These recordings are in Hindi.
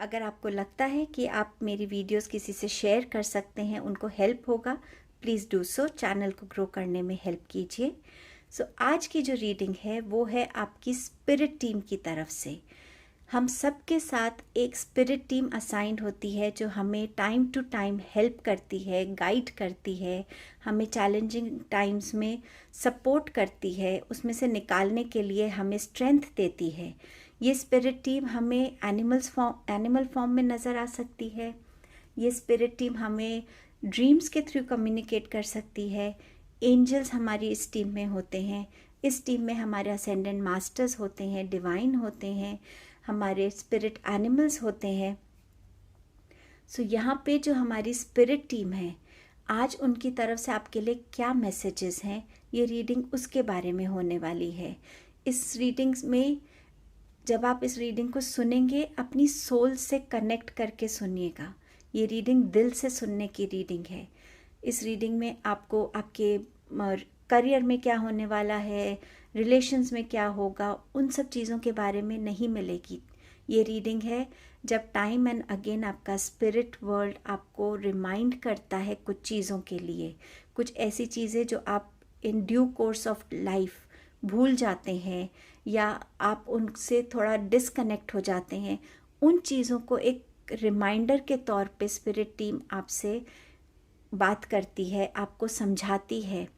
अगर आपको लगता है कि आप मेरी वीडियोस किसी से शेयर कर सकते हैं, उनको हेल्प होगा, प्लीज़ डू सो। चैनल को ग्रो करने में हेल्प कीजिए। सो आज की जो रीडिंग है वो है आपकी स्पिरिट टीम की तरफ से। हम सब के साथ एक स्पिरिट टीम असाइंड होती है जो हमें टाइम टू टाइम हेल्प करती है, गाइड करती है, हमें चैलेंजिंग टाइम्स में सपोर्ट करती है, उसमें से निकालने के लिए हमें स्ट्रेंथ देती है। ये स्पिरिट टीम हमें एनिमल फॉर्म में नज़र आ सकती है। ये स्पिरिट टीम हमें ड्रीम्स के थ्रू कम्युनिकेट कर सकती है। एंजल्स हमारी इस टीम में होते हैं। इस टीम में हमारे असेंडेंट मास्टर्स होते हैं, डिवाइन होते हैं, हमारे स्पिरिट एनिमल्स होते हैं। सो यहाँ पे जो हमारी स्पिरिट टीम है, आज उनकी तरफ से आपके लिए क्या मैसेजेस हैं, ये रीडिंग उसके बारे में होने वाली है। इस रीडिंग्स में जब आप इस रीडिंग को सुनेंगे, अपनी सोल से कनेक्ट करके सुनिएगा। ये रीडिंग दिल से सुनने की रीडिंग है। इस रीडिंग में आपको आपके करियर में क्या होने वाला है, रिलेशंस में क्या होगा, उन सब चीज़ों के बारे में नहीं मिलेगी। ये रीडिंग है जब टाइम एंड अगेन आपका स्पिरिट वर्ल्ड आपको रिमाइंड करता है कुछ चीज़ों के लिए, कुछ ऐसी चीज़ें जो आप in due course of life भूल जाते हैं या आप उनसे थोड़ा डिस्कनेक्ट हो जाते हैं। उन चीज़ों को एक रिमाइंडर के तौर पे स्पिरिट टीम आपसे बात करती है, आपको समझाती है।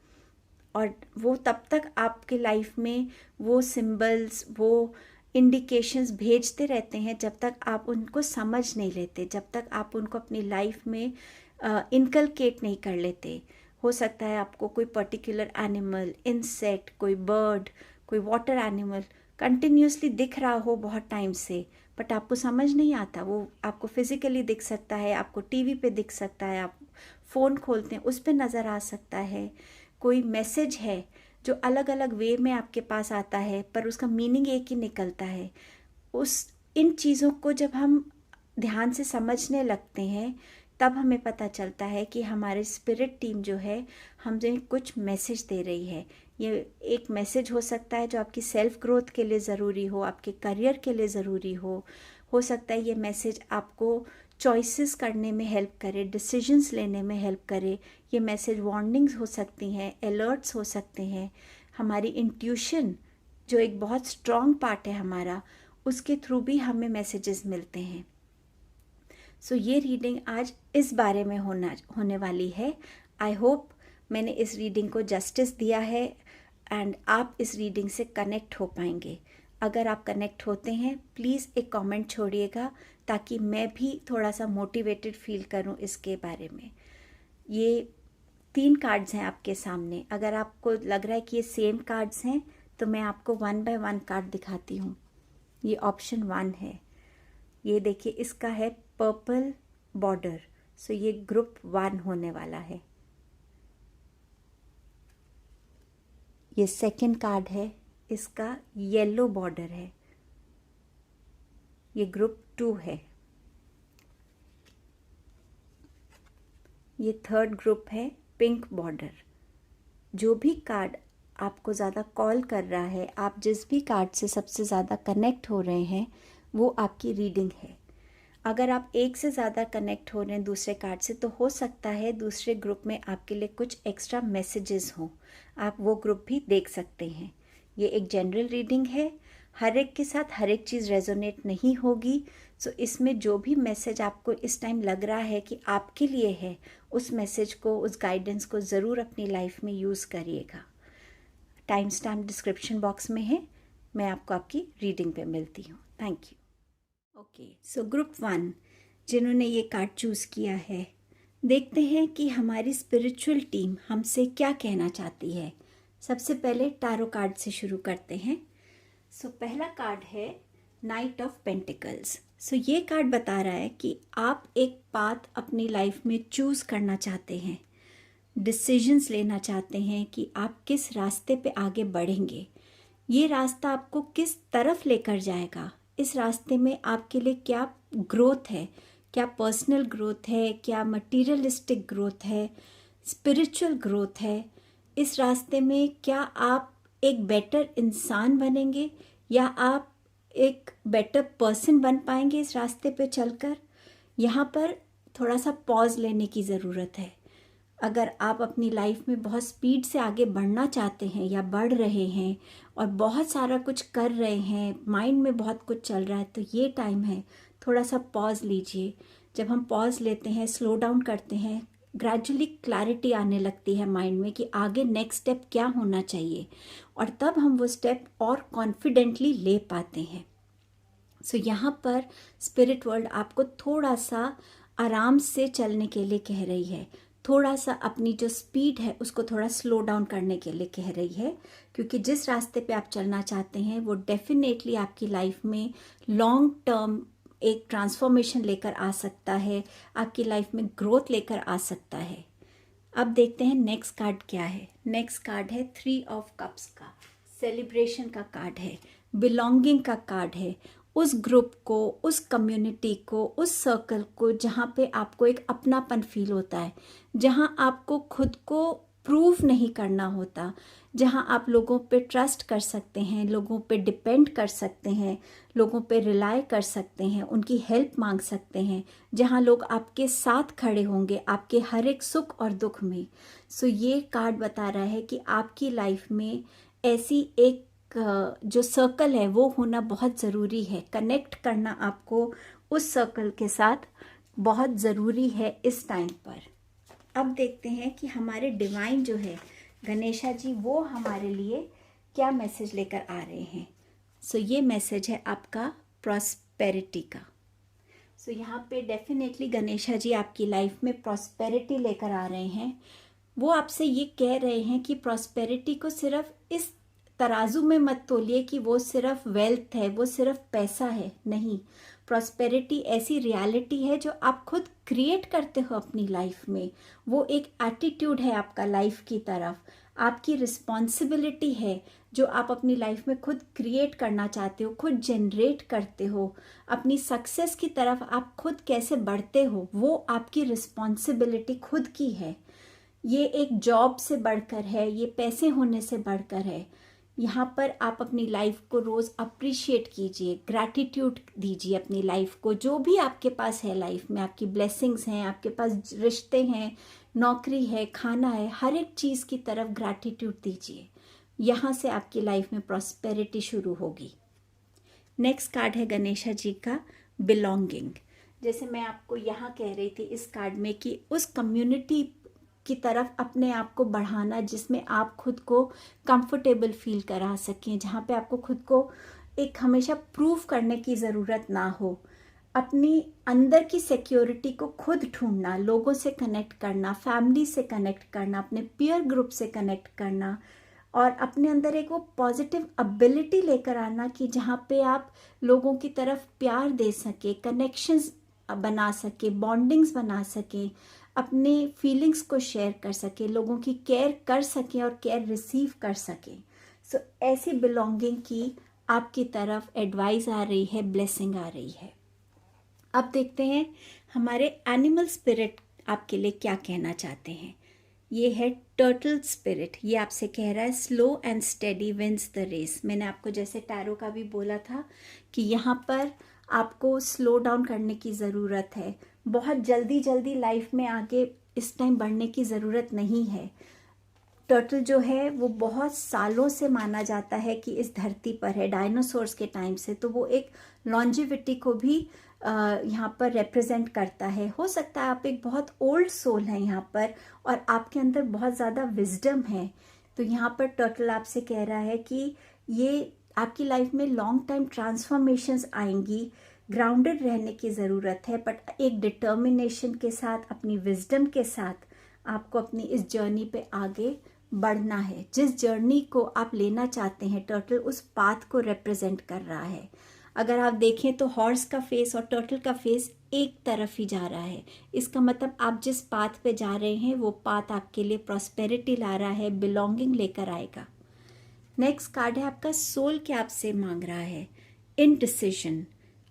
और वो तब तक आपके लाइफ में वो सिंबल्स, वो इंडिकेशंस भेजते रहते हैं जब तक आप उनको समझ नहीं लेते, जब तक आप उनको अपनी लाइफ में इनकलकेट नहीं कर लेते। हो सकता है आपको कोई पर्टिकुलर एनिमल, इंसेक्ट, कोई बर्ड, कोई वाटर एनिमल कंटिन्यूसली दिख रहा हो बहुत टाइम से, बट आपको समझ नहीं आता। वो आपको फिजिकली दिख सकता है, आपको टीवी पे दिख सकता है, आप फ़ोन खोलते हैं उस पे नज़र आ सकता है। कोई मैसेज है जो अलग अलग वे में आपके पास आता है पर उसका मीनिंग एक ही निकलता है। इन चीज़ों को जब हम ध्यान से समझने लगते हैं तब हमें पता चलता है कि हमारी स्पिरिट टीम जो है हमें कुछ मैसेज दे रही है। ये एक मैसेज हो सकता है जो आपकी सेल्फ ग्रोथ के लिए ज़रूरी हो, आपके करियर के लिए ज़रूरी हो सकता है ये मैसेज आपको चॉइसेस करने में हेल्प करे, डिसीजंस लेने में हेल्प करे। ये मैसेज वार्निंग्स हो सकती हैं, अलर्ट्स हो सकते हैं। हमारी इंट्यूशन जो एक बहुत स्ट्रॉन्ग पार्ट है हमारा, उसके थ्रू भी हमें मैसेजेस मिलते हैं। सो ये रीडिंग आज इस बारे में होने वाली है। आई होप मैंने इस रीडिंग को जस्टिस दिया है एंड आप इस रीडिंग से कनेक्ट हो पाएंगे। अगर आप कनेक्ट होते हैं प्लीज़ एक कमेंट छोड़िएगा ताकि मैं भी थोड़ा सा मोटिवेटेड फील करूं इसके बारे में। ये 3 कार्ड्स हैं आपके सामने। अगर आपको लग रहा है कि ये सेम कार्ड्स हैं तो मैं आपको 1 बाय 1 कार्ड दिखाती हूँ। ये ऑप्शन 1 है। ये देखिए, इसका है पर्पल बॉर्डर। सो ये ग्रुप 1 होने वाला है। ये सेकंड कार्ड है, इसका येलो बॉर्डर है, ये ग्रुप 2 है। ये थर्ड ग्रुप है, पिंक बॉर्डर। जो भी कार्ड आपको ज़्यादा कॉल कर रहा है, आप जिस भी कार्ड से सबसे ज़्यादा कनेक्ट हो रहे हैं, वो आपकी रीडिंग है। अगर आप एक से ज़्यादा कनेक्ट हो रहे हैं दूसरे कार्ड से, तो हो सकता है दूसरे ग्रुप में आपके लिए कुछ एक्स्ट्रा मैसेजेस हों, आप वो ग्रुप भी देख सकते हैं। ये एक जनरल रीडिंग है, हर एक के साथ हर एक चीज़ रेजोनेट नहीं होगी। सो इसमें जो भी मैसेज आपको इस टाइम लग रहा है कि आपके लिए है, उस मैसेज को, उस गाइडेंस को ज़रूर अपनी लाइफ में यूज़ करिएगा। टाइम स्टैम्प डिस्क्रिप्शन बॉक्स में है। मैं आपको आपकी रीडिंग पे मिलती हूँ। Thank you. Okay, so group 1 जिन्होंने ये कार्ड चूज़ किया है, देखते हैं कि हमारी स्पिरिचुअल टीम हमसे क्या कहना चाहती है। सबसे पहले टारो कार्ड से शुरू करते हैं। सो पहला कार्ड है नाइट ऑफ पेंटिकल्स। सो ये कार्ड बता रहा है कि आप एक पाथ अपनी लाइफ में चूज़ करना चाहते हैं, डिसीजंस लेना चाहते हैं कि आप किस रास्ते पे आगे बढ़ेंगे, ये रास्ता आपको किस तरफ लेकर जाएगा, इस रास्ते में आपके लिए क्या ग्रोथ है, क्या पर्सनल ग्रोथ है, क्या मटीरियलिस्टिक ग्रोथ है, स्पिरिचुअल ग्रोथ है। इस रास्ते में क्या आप एक बेटर इंसान बनेंगे या आप एक बेटर पर्सन बन पाएंगे इस रास्ते पे चलकर। यहाँ पर थोड़ा सा पॉज लेने की ज़रूरत है। अगर आप अपनी लाइफ में बहुत स्पीड से आगे बढ़ना चाहते हैं या बढ़ रहे हैं और बहुत सारा कुछ कर रहे हैं, माइंड में बहुत कुछ चल रहा है, तो ये टाइम है थोड़ा सा पॉज लीजिए। जब हम पॉज लेते हैं, स्लो डाउन करते हैं, ग्रेजुअली क्लैरिटी आने लगती है माइंड में कि आगे नेक्स्ट स्टेप क्या होना चाहिए, और तब हम वो स्टेप और कॉन्फिडेंटली ले पाते हैं। सो यहाँ पर स्पिरिट वर्ल्ड आपको थोड़ा सा आराम से चलने के लिए कह रही है, थोड़ा सा अपनी जो स्पीड है उसको थोड़ा स्लो डाउन करने के लिए कह रही है, क्योंकि जिस रास्ते पे आप चलना चाहते हैं वो डेफिनेटली आपकी लाइफ में लॉन्ग टर्म एक ट्रांसफॉर्मेशन लेकर आ सकता है, आपकी लाइफ में ग्रोथ लेकर आ सकता है। अब देखते हैं नेक्स्ट कार्ड क्या है। नेक्स्ट कार्ड है 3 ऑफ कप्स का, सेलिब्रेशन का कार्ड है, बिलोंगिंग का कार्ड है। उस ग्रुप को, उस कम्युनिटी को, उस सर्कल को जहाँ पे आपको एक अपनापन फील होता है, जहाँ आपको खुद को प्रूव नहीं करना होता, जहाँ आप लोगों पे ट्रस्ट कर सकते हैं, लोगों पे डिपेंड कर सकते हैं, लोगों पे रिलाय कर सकते हैं, उनकी हेल्प मांग सकते हैं, जहाँ लोग आपके साथ खड़े होंगे आपके हर एक सुख और दुख में। सो ये कार्ड बता रहा है कि आपकी लाइफ में ऐसी एक जो सर्कल है वो होना बहुत ज़रूरी है। कनेक्ट करना आपको उस सर्कल के साथ बहुत ज़रूरी है इस टाइम पर। अब देखते हैं कि हमारे डिवाइन जो है गणेशा जी, वो हमारे लिए क्या मैसेज लेकर आ रहे हैं। सो ये मैसेज है आपका प्रॉस्पेरिटी का। सो यहाँ पे डेफिनेटली गणेशा जी आपकी लाइफ में प्रॉस्पेरिटी लेकर आ रहे हैं। वो आपसे ये कह रहे हैं कि प्रॉस्पेरिटी को सिर्फ इस तराजू में मत तोलिए कि वो सिर्फ वेल्थ है, वो सिर्फ पैसा है। नहीं, प्रॉस्पेरिटी ऐसी रियलिटी है जो आप खुद क्रिएट करते हो अपनी लाइफ में। वो एक एटीट्यूड है आपका लाइफ की तरफ, आपकी रिस्पॉन्सिबिलिटी है जो आप अपनी लाइफ में खुद क्रिएट करना चाहते हो, खुद जनरेट करते हो। अपनी सक्सेस की तरफ आप खुद कैसे बढ़ते हो, वो आपकी रिस्पॉन्सिबिलिटी खुद की है। ये एक जॉब से बढ़कर है, ये पैसे होने से बढ़कर है। यहाँ पर आप अपनी लाइफ को रोज़ अप्रिशिएट कीजिए, ग्रैटिट्यूड दीजिए अपनी लाइफ को। जो भी आपके पास है लाइफ में, आपकी ब्लेसिंग्स हैं, आपके पास रिश्ते हैं, नौकरी है, खाना है, हर एक चीज़ की तरफ ग्रैटिट्यूड दीजिए। यहाँ से आपकी लाइफ में प्रॉस्पेरिटी शुरू होगी। नेक्स्ट कार्ड है गणेशा जी का बिलोंगिंग। जैसे मैं आपको यहाँ कह रही थी इस कार्ड में कि उस कम्युनिटी की तरफ अपने आप को बढ़ाना जिसमें आप खुद को कंफर्टेबल फील करा सकें, जहाँ पे आपको खुद को एक हमेशा प्रूव करने की ज़रूरत ना हो। अपनी अंदर की सिक्योरिटी को खुद ढूंढना, लोगों से कनेक्ट करना, फैमिली से कनेक्ट करना, अपने पीयर ग्रुप से कनेक्ट करना, और अपने अंदर एक वो पॉजिटिव एबिलिटी लेकर आना कि जहाँ पे आप लोगों की तरफ प्यार दे सके, कनेक्शंस बना सके, बॉन्डिंग्स बना सके, अपने फीलिंग्स को शेयर कर सके, लोगों की केयर कर सके और केयर रिसीव कर सके। सो ऐसी बिलोंगिंग की आपकी तरफ एडवाइस आ रही है, ब्लेसिंग आ रही है। अब देखते हैं हमारे एनिमल स्पिरिट आपके लिए क्या कहना चाहते हैं। ये है टर्टल स्पिरिट। ये आपसे कह रहा है slow and steady wins the race. मैंने आपको जैसे टैरो का भी बोला था कि यहाँ पर आपको स्लो डाउन करने की ज़रूरत है। बहुत जल्दी जल्दी लाइफ में आगे इस टाइम बढ़ने की ज़रूरत नहीं है। टर्टल जो है वो बहुत सालों से माना जाता है कि इस धरती पर है, डायनासोर्स के टाइम से, तो वो एक लॉन्जिविटी को भी यहाँ पर रिप्रेजेंट करता है। हो सकता है आप एक बहुत ओल्ड सोल हैं यहाँ पर और आपके अंदर बहुत ज़्यादा विजडम है। तो यहाँ पर टर्टल आपसे कह रहा है कि ये आपकी लाइफ में लॉन्ग टाइम ट्रांसफॉर्मेशंस आएंगी। ग्राउंडेड रहने की ज़रूरत है, बट एक डिटर्मिनेशन के साथ, अपनी विजडम के साथ आपको अपनी इस जर्नी पे आगे बढ़ना है। जिस जर्नी को आप लेना चाहते हैं, टर्टल उस पाथ को रिप्रेजेंट कर रहा है। अगर आप देखें तो हॉर्स का फेस और टर्टल का फेस एक तरफ ही जा रहा है। इसका मतलब आप जिस पाथ पे जा रहे हैं वो पाथ आपके लिए प्रॉस्पेरिटी ला रहा है, बिलोंगिंग लेकर आएगा। नेक्स्ट कार्ड है आपका सोल क्या आपसे मांग रहा है। Indecision.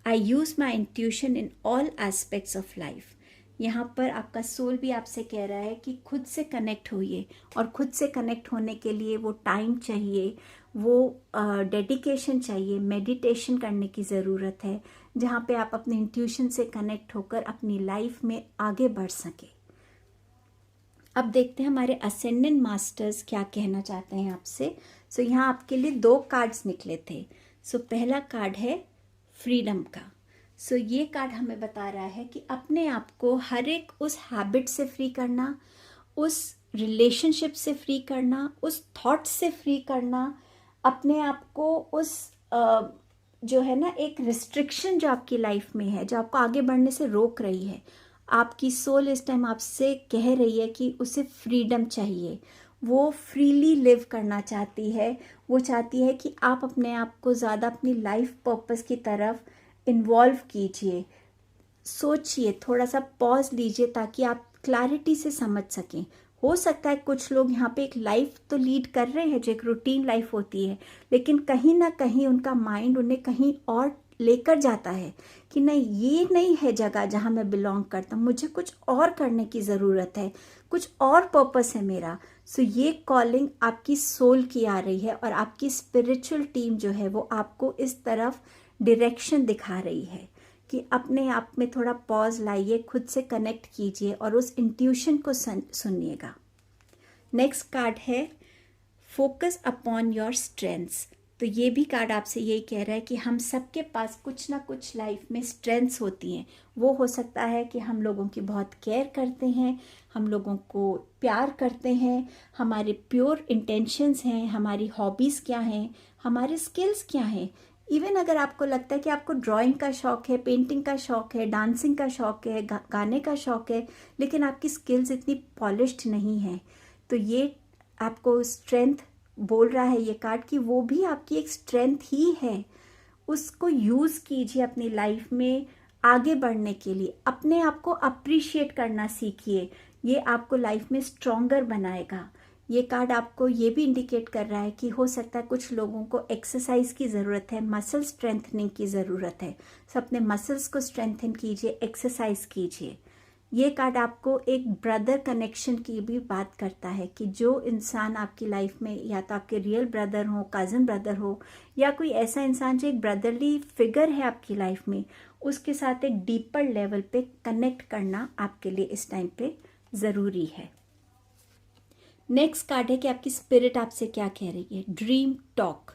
I use my intuition in all aspects of life. यहाँ पर आपका सोल भी आपसे कह रहा है कि खुद से कनेक्ट होइए, और खुद से कनेक्ट होने के लिए वो टाइम चाहिए, वो डेडिकेशन चाहिए, मेडिटेशन करने की ज़रूरत है, जहाँ पे आप अपने इंट्यूशन से कनेक्ट होकर अपनी लाइफ में आगे बढ़ सकें। अब देखते हैं हमारे असेंडेंट मास्टर्स क्या कहना चाहते हैं आपसे। सो यहाँ आपके लिए 2 कार्ड्स निकले थे। सो पहला कार्ड है फ्रीडम का। सो ये कार्ड हमें बता रहा है कि अपने आप को हर एक उस हैबिट से फ्री करना, उस रिलेशनशिप से फ्री करना, उस थॉट से फ्री करना, अपने आप को उस जो है ना एक रिस्ट्रिक्शन जो आपकी लाइफ में है, जो आपको आगे बढ़ने से रोक रही है, आपकी सोल इस टाइम आपसे कह रही है कि उसे फ्रीडम चाहिए। वो फ्रीली लिव करना चाहती है। वो चाहती है कि आप अपने आप को ज़्यादा अपनी लाइफ पर्पस की तरफ इन्वॉल्व कीजिए। सोचिए, थोड़ा सा पॉज लीजिए ताकि आप क्लैरिटी से समझ सकें। हो सकता है कुछ लोग यहाँ पे एक लाइफ तो लीड कर रहे हैं जो एक रूटीन लाइफ होती है, लेकिन कहीं ना कहीं उनका माइंड उन्हें कहीं और लेकर जाता है कि नहीं, ये नहीं है जगह जहाँ मैं बिलोंग करता हूँ, मुझे कुछ और करने की ज़रूरत है, कुछ और पर्पस है मेरा। सो ये कॉलिंग आपकी सोल की आ रही है, और आपकी स्पिरिचुअल टीम जो है वो आपको इस तरफ डायरेक्शन दिखा रही है कि अपने आप में थोड़ा पॉज लाइए, खुद से कनेक्ट कीजिए और उस इंट्यूशन को सुनिएगा। नेक्स्ट कार्ड है फोकस अपॉन योर स्ट्रेंथ्स। तो ये भी कार्ड आपसे यही कह रहा है कि हम सबके पास कुछ ना कुछ लाइफ में स्ट्रेंथ्स होती हैं। वो हो सकता है कि हम लोगों की बहुत केयर करते हैं, हम लोगों को प्यार करते हैं, हमारे प्योर इंटेंशंस हैं, हमारी हॉबीज़ क्या हैं, हमारे स्किल्स क्या हैं। इवन अगर आपको लगता है कि आपको ड्राइंग का शौक़ है, पेंटिंग का शौक़ है, डांसिंग का शौक़ है, गाने का शौक़ है, लेकिन आपकी स्किल्स इतनी पॉलिश्ड नहीं है, तो ये आपको स्ट्रेंथ बोल रहा है ये कार्ड कि वो भी आपकी एक स्ट्रेंथ ही है। उसको यूज़ कीजिए अपनी लाइफ में आगे बढ़ने के लिए। अपने आप को अप्रिशिएट करना सीखिए, ये आपको लाइफ में स्ट्रॉन्गर बनाएगा। ये कार्ड आपको ये भी इंडिकेट कर रहा है कि हो सकता है कुछ लोगों को एक्सरसाइज की ज़रूरत है, मसल स्ट्रेंथनिंग की ज़रूरत है। सो अपने मसल्स को स्ट्रेंथन कीजिए, एक्सरसाइज कीजिए। ये कार्ड आपको एक ब्रदर कनेक्शन की भी बात करता है कि जो इंसान आपकी लाइफ में या तो आपके रियल ब्रदर हो, कज़न ब्रदर हो, या कोई ऐसा इंसान जो एक ब्रदरली फिगर है आपकी लाइफ में, उसके साथ एक डीपर लेवल पे कनेक्ट करना आपके लिए इस टाइम पे ज़रूरी है। नेक्स्ट कार्ड है कि आपकी स्पिरिट आपसे क्या कह रही है। Dream talk.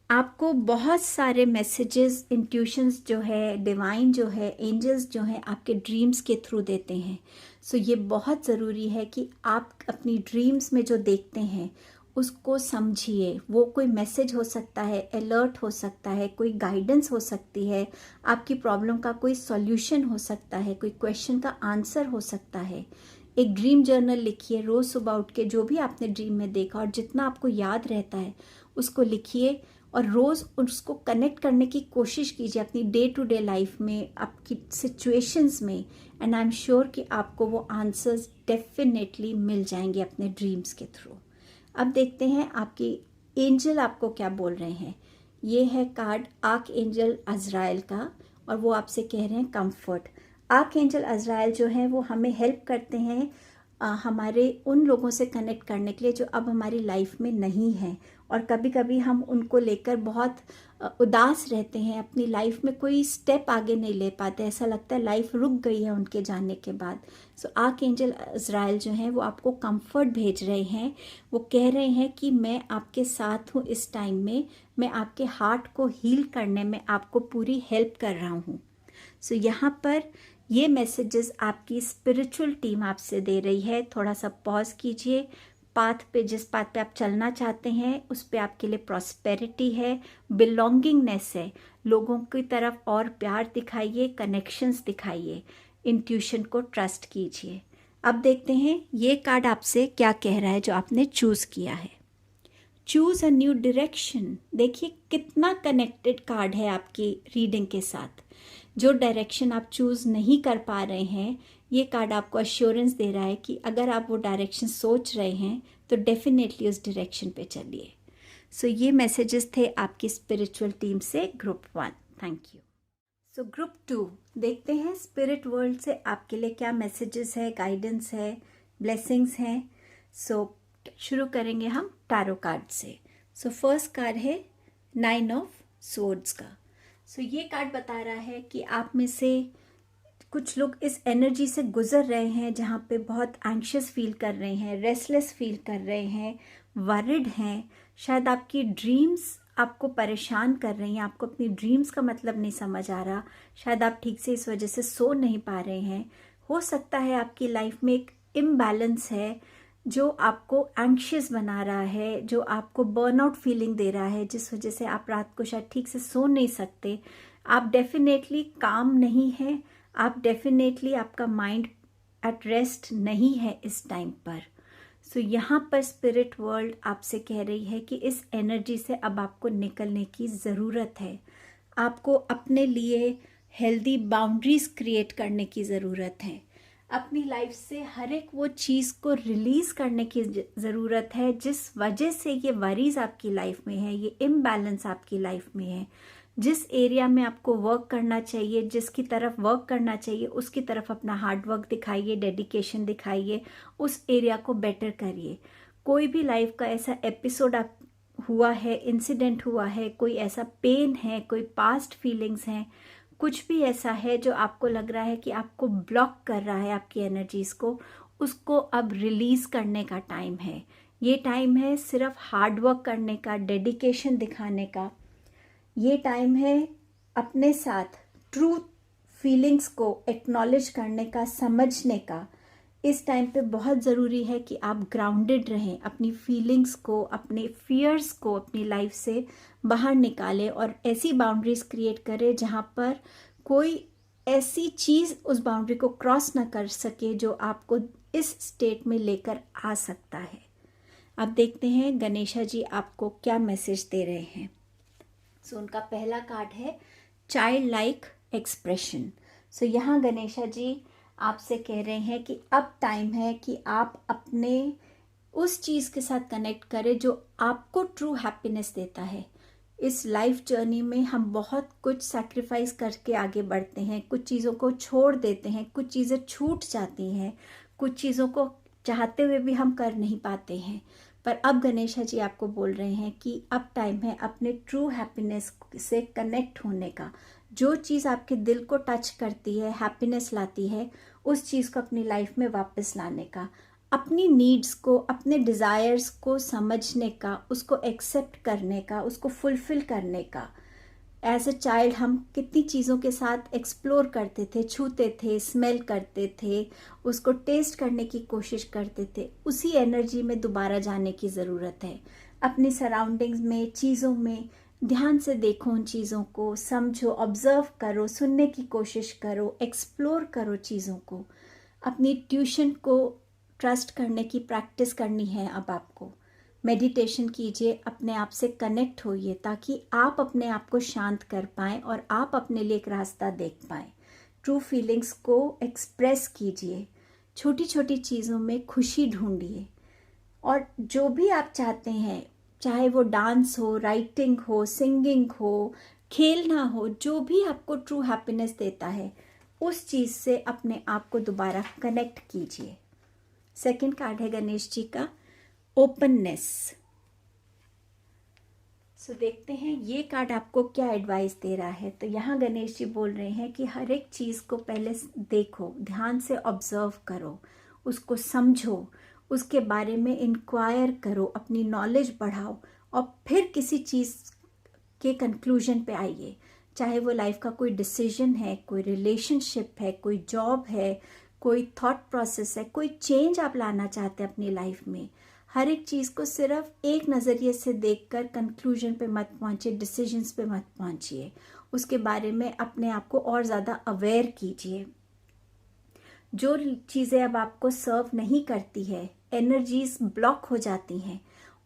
आपको बहुत सारे मैसेजेस, इंट्यूशंस जो है, डिवाइन जो है, एंजल्स जो हैं, आपके ड्रीम्स के थ्रू देते हैं। सो ये बहुत ज़रूरी है कि आप अपनी ड्रीम्स में जो देखते हैं उसको समझिए। वो कोई मैसेज हो सकता है, अलर्ट हो सकता है, कोई गाइडेंस हो सकती है, आपकी प्रॉब्लम का कोई सॉल्यूशन हो सकता है, कोई क्वेश्चन का आंसर हो सकता है। एक ड्रीम जर्नल लिखिए, रोज़ सुबह उठ के जो भी आपने ड्रीम में देखा और जितना आपको याद रहता है उसको लिखिए, और रोज़ उसको कनेक्ट करने की कोशिश कीजिए अपनी डे टू डे लाइफ में, आपकी सिचुएशंस में, एंड आई एम श्योर कि आपको वो आंसर्स डेफिनेटली मिल जाएंगे अपने ड्रीम्स के थ्रू। अब देखते हैं आपकी एंजल आपको क्या बोल रहे हैं। ये है कार्ड आर्क एंजल अज़राइल का, और वो आपसे कह रहे हैं कंफर्ट। आर्क एंजल अज़राइल जो है वो हमें हेल्प करते हैं हमारे उन लोगों से कनेक्ट करने के लिए जो अब हमारी लाइफ में नहीं है, और कभी कभी हम उनको लेकर बहुत उदास रहते हैं, अपनी लाइफ में कोई स्टेप आगे नहीं ले पाते, ऐसा लगता है लाइफ रुक गई है उनके जाने के बाद। सो आर्क एंजल अज़राइल जो हैं वो आपको कंफर्ट भेज रहे हैं। वो कह रहे हैं कि मैं आपके साथ हूँ इस टाइम में, मैं आपके हार्ट को हील करने में आपको पूरी हेल्प कर रहा हूँ। सो यहाँ पर ये मैसेजेस आपकी स्पिरिचुअल टीम आपसे दे रही है। थोड़ा सा पॉज कीजिए, पाथ पे, जिस पाथ पे आप चलना चाहते हैं उस पे आपके लिए प्रॉस्पेरिटी है, बिलोंगिंगनेस है, लोगों की तरफ और प्यार दिखाइए, कनेक्शंस दिखाइए, इंट्यूशन को ट्रस्ट कीजिए। अब देखते हैं ये कार्ड आपसे क्या कह रहा है जो आपने चूज़ किया है। Choose a new direction. देखिए कितना कनेक्टेड कार्ड है आपकी रीडिंग के साथ। जो डायरेक्शन आप चूज़ नहीं कर पा रहे हैं, ये कार्ड आपको अश्योरेंस दे रहा है कि अगर आप वो डायरेक्शन सोच रहे हैं तो डेफिनेटली उस डायरेक्शन पे चलिए। सो ये मैसेजेस थे आपकी स्पिरिचुअल टीम से group 1। Thank you. So group 2, देखते हैं स्पिरिट वर्ल्ड से आपके लिए क्या मैसेजेस है, गाइडेंस है, ब्लेसिंग्स हैं। सो शुरू करेंगे हम टैरो कार्ड से। सो फर्स्ट कार्ड है 9 ऑफ स्वॉर्ड्स का। सो ये कार्ड बता रहा है कि आप में से कुछ लोग इस एनर्जी से गुजर रहे हैं जहाँ पे बहुत एंग्शियस फील कर रहे हैं, रेस्टलेस फील कर रहे हैं, वरिड हैं। शायद आपकी ड्रीम्स आपको परेशान कर रही हैं, आपको अपनी ड्रीम्स का मतलब नहीं समझ आ रहा। शायद आप ठीक से इस वजह से सो नहीं पा रहे हैं। हो सकता है आपकी लाइफ में एक इम्बैलेंस है जो आपको एंग्शियस बना रहा है, जो आपको बर्नआउट फीलिंग दे रहा है, जिस वजह से आप रात को शायद ठीक से सो नहीं सकते। आप डेफिनेटली काम नहीं हैं, आप डेफिनेटली आपका माइंड एट रेस्ट नहीं है इस टाइम पर। सो यहाँ पर स्पिरिट वर्ल्ड आपसे कह रही है कि इस एनर्जी से अब आपको निकलने की ज़रूरत है। आपको अपने लिए हेल्दी बाउंड्रीज क्रिएट करने की ज़रूरत है। अपनी लाइफ से हर एक वो चीज़ को रिलीज़ करने की ज़रूरत है जिस वजह से ये वरीज आपकी लाइफ में है, ये इम्बैलेंस आपकी लाइफ में है। जिस एरिया में आपको वर्क करना चाहिए, जिसकी तरफ वर्क करना चाहिए, उसकी तरफ अपना हार्ड वर्क दिखाइए, डेडिकेशन दिखाइए, उस एरिया को बेटर करिए। कोई भी लाइफ का ऐसा एपिसोड आप हुआ है, इंसिडेंट हुआ है, कोई ऐसा पेन है, कोई पास्ट फीलिंग्स हैं, कुछ भी ऐसा है जो आपको लग रहा है कि आपको ब्लॉक कर रहा है आपकी एनर्जीज को, उसको अब रिलीज करने का टाइम है। ये टाइम है सिर्फ हार्ड वर्क करने का, डेडिकेशन दिखाने का। ये टाइम है अपने साथ ट्रू फीलिंग्स को एक्नॉलेज करने का, समझने का। इस टाइम पे बहुत ज़रूरी है कि आप ग्राउंडेड रहें, अपनी फीलिंग्स को, अपने फियर्स को अपनी लाइफ से बाहर निकालें और ऐसी बाउंड्रीज क्रिएट करें जहाँ पर कोई ऐसी चीज़ उस बाउंड्री को क्रॉस ना कर सके जो आपको इस स्टेट में लेकर आ सकता है। अब देखते हैं गणेशा जी आपको क्या मैसेज दे रहे हैं। सो उनका पहला कार्ड है चाइल्ड लाइक एक्सप्रेशन। सो यहाँ गणेशा जी आपसे कह रहे हैं कि अब टाइम है कि आप अपने उस चीज़ के साथ कनेक्ट करें जो आपको ट्रू हैप्पीनेस देता है। इस लाइफ जर्नी में हम बहुत कुछ सैक्रिफाइस करके आगे बढ़ते हैं, कुछ चीज़ों को छोड़ देते हैं, कुछ चीज़ें छूट जाती हैं, कुछ चीज़ों को चाहते हुए भी हम कर नहीं पाते हैं। पर अब गणेशा जी आपको बोल रहे हैं कि अब टाइम है अपने ट्रू हैप्पीनेस से कनेक्ट होने का। जो चीज़ आपके दिल को टच करती है, हैप्पीनेस लाती है, उस चीज़ को अपनी लाइफ में वापस लाने का, अपनी नीड्स को, अपने डिज़ायर्स को समझने का, उसको एक्सेप्ट करने का, उसको फुलफिल करने का। एज अ चाइल्ड हम कितनी चीज़ों के साथ एक्सप्लोर करते थे, छूते थे, स्मेल करते थे, उसको टेस्ट करने की कोशिश करते थे। उसी एनर्जी में दोबारा जाने की ज़रूरत है। अपनी सराउंडिंग्स में, चीज़ों में ध्यान से देखो, उन चीज़ों को समझो, ऑब्जर्व करो, सुनने की कोशिश करो, एक्सप्लोर करो चीज़ों को। अपनी ट्यूशन को ट्रस्ट करने की प्रैक्टिस करनी है अब आपको। मेडिटेशन कीजिए, अपने आप से कनेक्ट होइए ताकि आप अपने आप को शांत कर पाएँ और आप अपने लिए एक रास्ता देख पाएँ। ट्रू फीलिंग्स को एक्सप्रेस कीजिए, छोटी छोटी चीज़ों में खुशी ढूंढिए और जो भी आप चाहते हैं, चाहे वो डांस हो, राइटिंग हो, सिंगिंग हो, खेलना हो, जो भी आपको ट्रू हैप्पीनेस देता है, उस चीज़ से अपने आप को दोबारा कनेक्ट कीजिए। सेकंड कार्ड है गणेश जी का ओपननेस। सो देखते हैं ये कार्ड आपको क्या एडवाइस दे रहा है। तो यहाँ गणेश जी बोल रहे हैं कि हर एक चीज़ को पहले देखो, ध्यान से ऑब्जर्व करो, उसको समझो, उसके बारे में इंक्वायर करो, अपनी नॉलेज बढ़ाओ और फिर किसी चीज़ के कंक्लूजन पे आइए। चाहे वो लाइफ का कोई डिसीजन है, कोई रिलेशनशिप है, कोई जॉब है, कोई थॉट प्रोसेस है, कोई चेंज आप लाना चाहते हैं अपनी लाइफ में। हर एक चीज़ को सिर्फ एक नज़रिए से देखकर कंक्लूजन पे मत पहुंचिए, डिसीजंस पे मत पहुंचिए। उसके बारे में अपने आप को और ज़्यादा अवेयर कीजिए। जो चीज़ें अब आपको सर्व नहीं करती है, एनर्जीज ब्लॉक हो जाती हैं,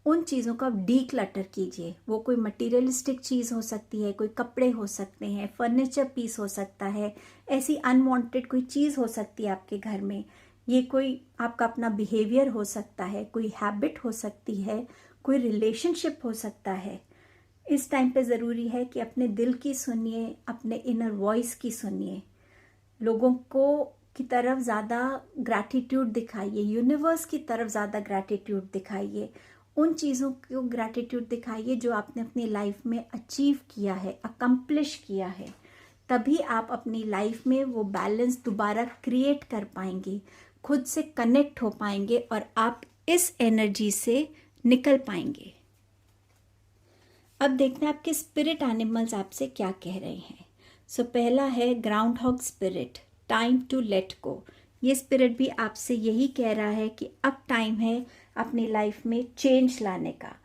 उन चीज़ों को आप डीक्लटर कीजिए। वो कोई मटेरियलिस्टिक चीज़ हो सकती है, कोई कपड़े हो सकते हैं, फर्नीचर पीस हो सकता है, ऐसी अनवांटेड कोई चीज़ हो सकती है आपके घर में। ये कोई आपका अपना बिहेवियर हो सकता है, कोई हैबिट हो सकती है, कोई रिलेशनशिप हो सकता है। इस टाइम पे ज़रूरी है कि अपने दिल की सुनिए, अपने इनर वॉइस की सुनिए। लोगों को की तरफ ज़्यादा ग्रैटिट्यूड दिखाइए, यूनिवर्स की तरफ ज़्यादा ग्रैटिट्यूड दिखाइए, उन चीज़ों को ग्रैटिट्यूड दिखाइए जो आपने अपनी लाइफ में अचीव किया है, अकम्प्लिश किया है। तभी आप अपनी लाइफ में वो बैलेंस दोबारा क्रिएट कर पाएंगे, खुद से कनेक्ट हो पाएंगे और आप इस एनर्जी से निकल पाएंगे। अब देखते हैं आपके स्पिरिट एनिमल्स आपसे क्या कह रहे हैं। सो पहला है groundhog spirit, time to let go. ये स्पिरिट भी आपसे यही कह रहा है कि अब टाइम है अपनी लाइफ में चेंज लाने का।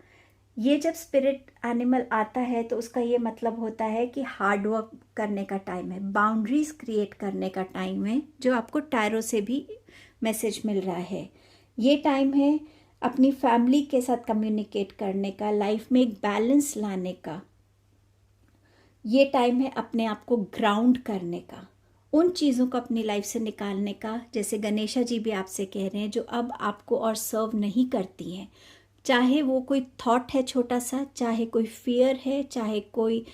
ये जब स्पिरिट एनिमल आता है तो उसका ये मतलब होता है कि हार्ड वर्क करने का टाइम है, बाउंड्रीज क्रिएट करने का टाइम है, जो आपको टैरो से भी मैसेज मिल रहा है। ये टाइम है अपनी फैमिली के साथ कम्युनिकेट करने का, लाइफ में एक बैलेंस लाने का। ये टाइम है अपने आप को ग्राउंड करने का, उन चीज़ों को अपनी लाइफ से निकालने का, जैसे गणेशा जी भी आपसे कह रहे हैं, जो अब आपको और सर्व नहीं करती हैं। चाहे वो कोई थॉट है छोटा सा, चाहे कोई फियर है, चाहे कोई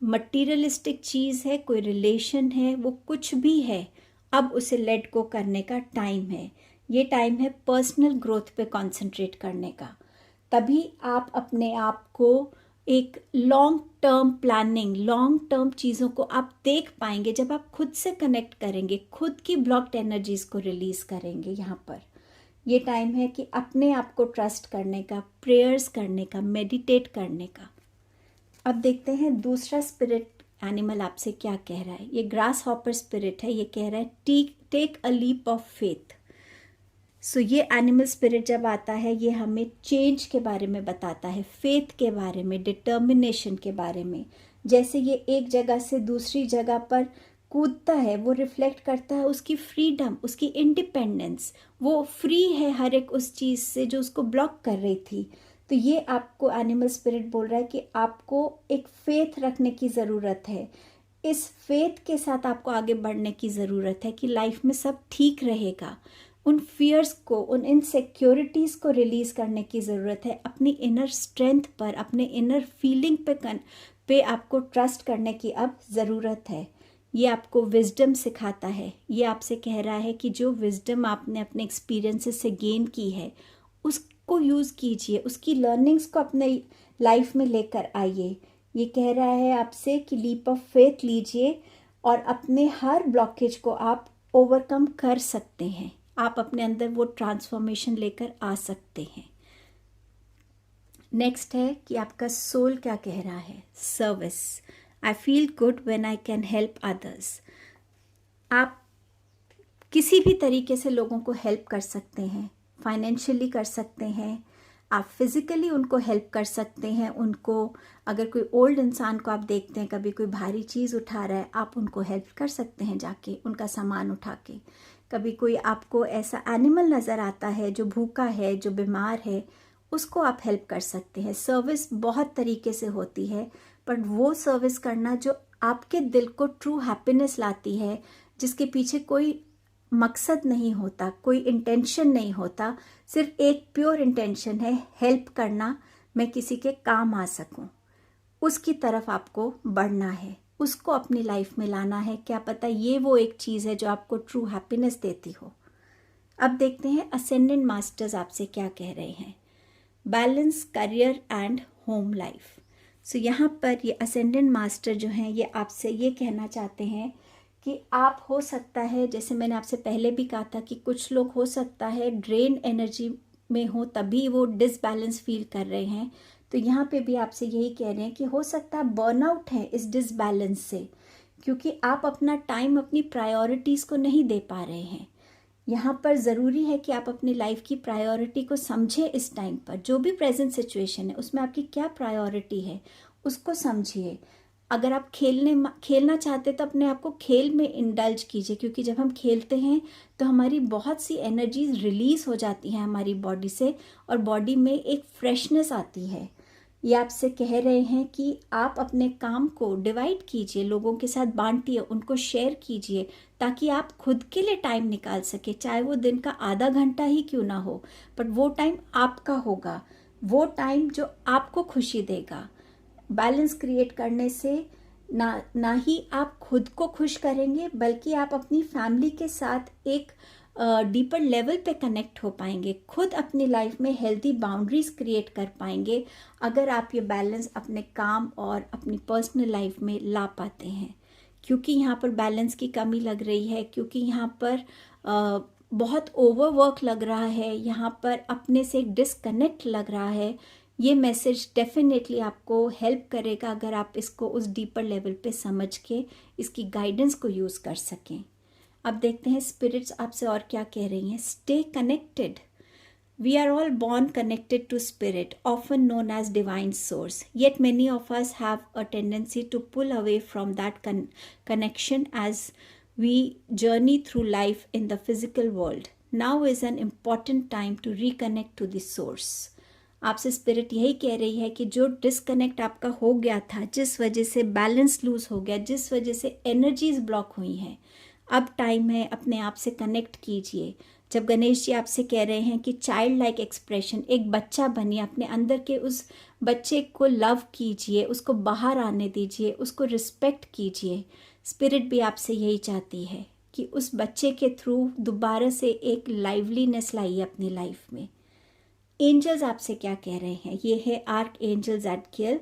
मटीरियलिस्टिक चीज़ है, कोई रिलेशन है, वो कुछ भी है, अब उसे लेट गो करने का टाइम है। ये टाइम है पर्सनल ग्रोथ पे कंसंट्रेट करने का। तभी आप अपने आप को एक long term planning, long term चीज़ों को आप देख पाएंगे जब आप खुद से कनेक्ट करेंगे, खुद की ब्लॉक्ड एनर्जीज़ को रिलीज़ करेंगे। यहाँ पर ये टाइम है कि अपने आप को ट्रस्ट करने का, प्रेयर्स करने का, मेडिटेट करने का। अब देखते हैं दूसरा स्पिरिट एनिमल आपसे क्या कह रहा है। ये ग्रास हॉपर स्पिरिट है। ये कह रहा है take a leap of faith. So ये एनिमल स्पिरिट जब आता है, ये हमें चेंज के बारे में बताता है, फेथ के बारे में, डिटर्मिनेशन के बारे में। जैसे ये एक जगह से दूसरी जगह पर कूदता है, वो रिफ्लेक्ट करता है उसकी फ्रीडम, उसकी इंडिपेंडेंस। वो फ्री है हर एक उस चीज़ से जो उसको ब्लॉक कर रही थी। तो ये आपको एनिमल स्पिरिट बोल रहा है कि आपको एक फेथ रखने की ज़रूरत है। इस फेथ के साथ आपको आगे बढ़ने की ज़रूरत है कि लाइफ में सब ठीक रहेगा। उन फियर्स को, उन इनसिक्योरिटीज़ को रिलीज़ करने की ज़रूरत है। अपनी इनर स्ट्रेंथ पर, अपने इनर फीलिंग पे आपको ट्रस्ट करने की अब ज़रूरत है। ये आपको विजडम सिखाता है। ये आपसे कह रहा है कि जो विजडम आपने अपने एक्सपीरियंसेस से गेन की है, उसको यूज़ कीजिए, उसकी लर्निंग्स को अपने लाइफ में लेकर आइए। ये कह रहा है आपसे कि लीप ऑफ फेथ लीजिए और अपने हर ब्लॉकेज को आप ओवरकम कर सकते हैं। आप अपने अंदर वो ट्रांसफॉर्मेशन लेकर आ सकते हैं। नेक्स्ट है कि आपका सोल क्या कह रहा है। Service, I feel good when I can help others. आप किसी भी तरीके से लोगों को हेल्प कर सकते हैं, फाइनेंशियली कर सकते हैं, आप फिज़िकली उनको हेल्प कर सकते हैं। उनको, अगर कोई ओल्ड इंसान को आप देखते हैं कभी कोई भारी चीज़ उठा रहा है, आप उनको हेल्प कर सकते हैं जाके उनका सामान उठा के। कभी कोई आपको ऐसा एनिमल नज़र आता है जो भूखा है, जो बीमार है, उसको आप हेल्प कर सकते हैं। सर्विस बहुत तरीके से होती है, पर वो सर्विस करना जो आपके दिल को ट्रू हैप्पीनेस लाती है, जिसके पीछे कोई मकसद नहीं होता, कोई इंटेंशन नहीं होता, सिर्फ एक प्योर इंटेंशन है हेल्प करना, मैं किसी के काम आ सकूं, उसकी तरफ आपको बढ़ना है, उसको अपनी लाइफ में लाना है। क्या पता ये वो एक चीज़ है जो आपको ट्रू हैप्पीनेस देती हो। अब देखते हैं असेंडेंट मास्टर्स आपसे क्या कह रहे हैं। Balance career and home life. So यहाँ पर ये असेंडेंट मास्टर जो हैं, ये आपसे ये कहना चाहते हैं कि आप, हो सकता है, जैसे मैंने आपसे पहले भी कहा था कि कुछ लोग हो सकता है ड्रेन एनर्जी में हो, तभी वो डिसबैलेंस फील कर रहे हैं। तो यहाँ पे भी आपसे यही कह रहे हैं कि हो सकता है बर्नआउट है इस डिसबैलेंस से, क्योंकि आप अपना टाइम अपनी प्रायोरिटीज़ को नहीं दे पा रहे हैं। यहाँ पर ज़रूरी है कि आप अपनी लाइफ की प्रायोरिटी को समझें। इस टाइम पर जो भी प्रेजेंट सिचुएशन है उसमें आपकी क्या प्रायोरिटी है, उसको समझिए। अगर आप खेलना चाहते तो अपने आप को खेल में इंडल्ज कीजिए, क्योंकि जब हम खेलते हैं तो हमारी बहुत सी एनर्जीज रिलीज़ हो जाती हैं हमारी बॉडी से, और बॉडी में एक फ्रेशनेस आती है। ये आपसे कह रहे हैं कि आप अपने काम को डिवाइड कीजिए, लोगों के साथ बांटिए, उनको शेयर कीजिए, ताकि आप खुद के लिए टाइम निकाल सके। चाहे वो दिन का आधा घंटा ही क्यों ना हो, बट वो टाइम आपका होगा, वो टाइम जो आपको खुशी देगा। बैलेंस क्रिएट करने से ना ही आप खुद को खुश करेंगे, बल्कि आप अपनी फैमिली के साथ एक डीपर लेवल पे कनेक्ट हो पाएंगे, खुद अपनी लाइफ में हेल्दी बाउंड्रीज क्रिएट कर पाएंगे अगर आप ये बैलेंस अपने काम और अपनी पर्सनल लाइफ में ला पाते हैं। क्योंकि यहाँ पर बैलेंस की कमी लग रही है, क्योंकि यहाँ पर बहुत ओवरवर्क लग रहा है, यहाँ पर अपने से एक डिस्कनेक्ट लग रहा है, ये मैसेज डेफिनेटली आपको हेल्प करेगा अगर आप इसको उस डीपर लेवल पे समझ के इसकी गाइडेंस को यूज़ कर सकें। अब देखते हैं स्पिरिट्स आपसे और क्या कह रही हैं। Stay connected. We are all born connected to spirit, often known as divine source. Yet many of us have a tendency to pull away from that connection as we journey through life in the physical world. Now is an important time to reconnect to the source. आपसे स्पिरिट यही कह रही है कि जो डिस्कनेक्ट आपका हो गया था, जिस वजह से बैलेंस लूज हो गया, जिस वजह से एनर्जीज ब्लॉक हुई हैं, अब टाइम है अपने आप से कनेक्ट कीजिए। जब गणेश जी आपसे कह रहे हैं कि चाइल्ड लाइक एक्सप्रेशन, एक बच्चा बनिए, अपने अंदर के उस बच्चे को लव कीजिए, उसको बाहर आने दीजिए, उसको रिस्पेक्ट कीजिए। स्पिरिट भी आपसे यही चाहती है कि उस बच्चे के थ्रू दोबारा से एक लाइवलीनेस लाइए अपनी लाइफ में। एंजल्स आपसे क्या कह रहे हैं, ये है आर्क एंजल ज़ादकियल।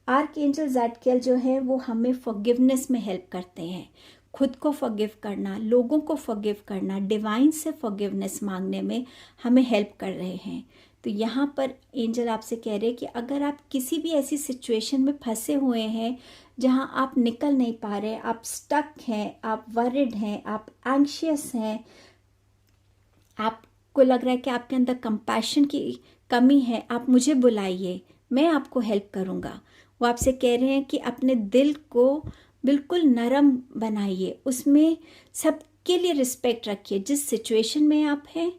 आर्क एंजल ज़ादकियल जो है वो हमें फॉरगिवनेस में हेल्प करते हैं, खुद को फॉरगिव करना, लोगों को फॉरगिव करना, डिवाइन से फॉरगिवनेस मांगने में हमें हेल्प कर रहे हैं। तो यहाँ पर एंजल आपसे कह रहे हैं कि अगर आप किसी भी ऐसी सिचुएशन में फंसे हुए हैं जहाँ आप निकल नहीं पा रहे, आप स्टक हैं, आप वरिड हैं, आप एंग्शियस हैं, आपको लग रहा है कि आपके अंदर कंपैशन की कमी है, आप मुझे बुलाइए, मैं आपको हेल्प करूँगा। वो आपसे कह रहे हैं कि अपने दिल को बिल्कुल नरम बनाइए, उसमें सबके लिए रिस्पेक्ट रखिए, जिस सिचुएशन में आप हैं,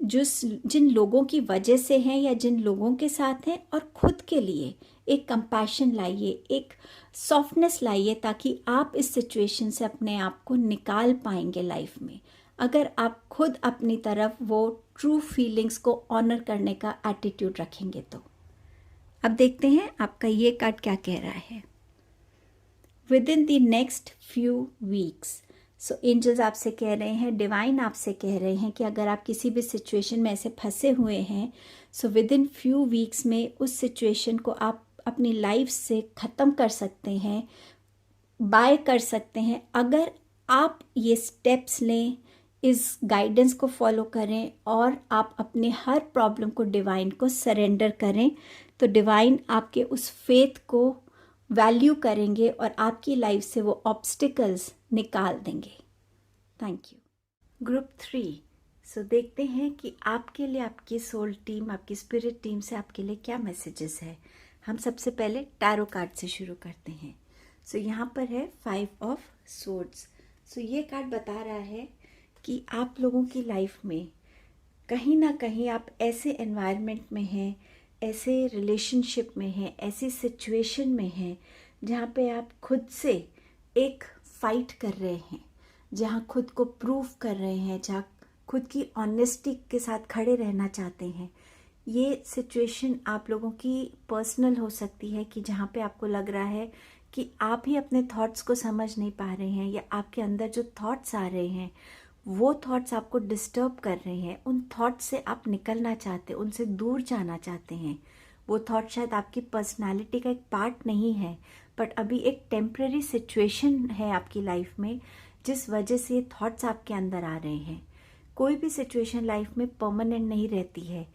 जिन लोगों की वजह से हैं या जिन लोगों के साथ हैं, और खुद के लिए एक कंपैशन लाइए, एक सॉफ्टनेस लाइए, ताकि आप इस सिचुएशन से अपने आप को निकाल पाएंगे लाइफ में, अगर आप खुद अपनी तरफ वो ट्रू फीलिंग्स को ऑनर करने का एटीट्यूड रखेंगे तो। अब देखते हैं आपका ये कार्ड क्या कह रहा है। Within the next few weeks, so angels आपसे कह रहे हैं, डिवाइन आपसे कह रहे हैं कि अगर आप किसी भी सिचुएशन में ऐसे फंसे हुए हैं, सो विदिन फ्यू वीक्स में उस सिचुएशन को आप अपनी लाइफ से ख़त्म कर सकते हैं, बाय कर सकते हैं, अगर आप ये स्टेप्स लें, इस गाइडेंस को फॉलो करें और आप अपने हर प्रॉब्लम को डिवाइन को सरेंडर करें, तो डिवाइन आपके उस फेथ को वैल्यू करेंगे और आपकी लाइफ से वो ऑब्स्टिकल्स निकाल देंगे। Thank you. ग्रुप 3, सो देखते हैं कि आपके लिए आपकी सोल टीम, आपकी स्पिरिट टीम से आपके लिए क्या मैसेजेस है। हम सबसे पहले टैरो कार्ड से शुरू करते हैं। सो यहाँ पर है 5 ऑफ स्वॉर्ड्स। सो ये कार्ड बता रहा है कि आप लोगों की लाइफ में कहीं ना कहीं आप ऐसे एनवायरनमेंट में हैं, ऐसे रिलेशनशिप में हैं, ऐसी सिचुएशन में हैं जहाँ पे आप खुद से एक फाइट कर रहे हैं, जहाँ खुद को प्रूव कर रहे हैं, जहाँ खुद की ऑनेस्टी के साथ खड़े रहना चाहते हैं। ये सिचुएशन आप लोगों की पर्सनल हो सकती है कि जहाँ पे आपको लग रहा है कि आप ही अपने थॉट्स को समझ नहीं पा रहे हैं, या आपके अंदर जो थॉट्स आ रहे हैं वो थॉट्स आपको डिस्टर्ब कर रहे हैं, उन थॉट्स से आप निकलना चाहते हैं, उनसे दूर जाना चाहते हैं। वो थॉट शायद आपकी पर्सनालिटी का एक पार्ट नहीं है, बट अभी एक टेम्परेरी सिचुएशन है आपकी लाइफ में जिस वजह से ये थॉट्स आपके अंदर आ रहे हैं। कोई भी सिचुएशन लाइफ में परमानेंट नहीं रहती है,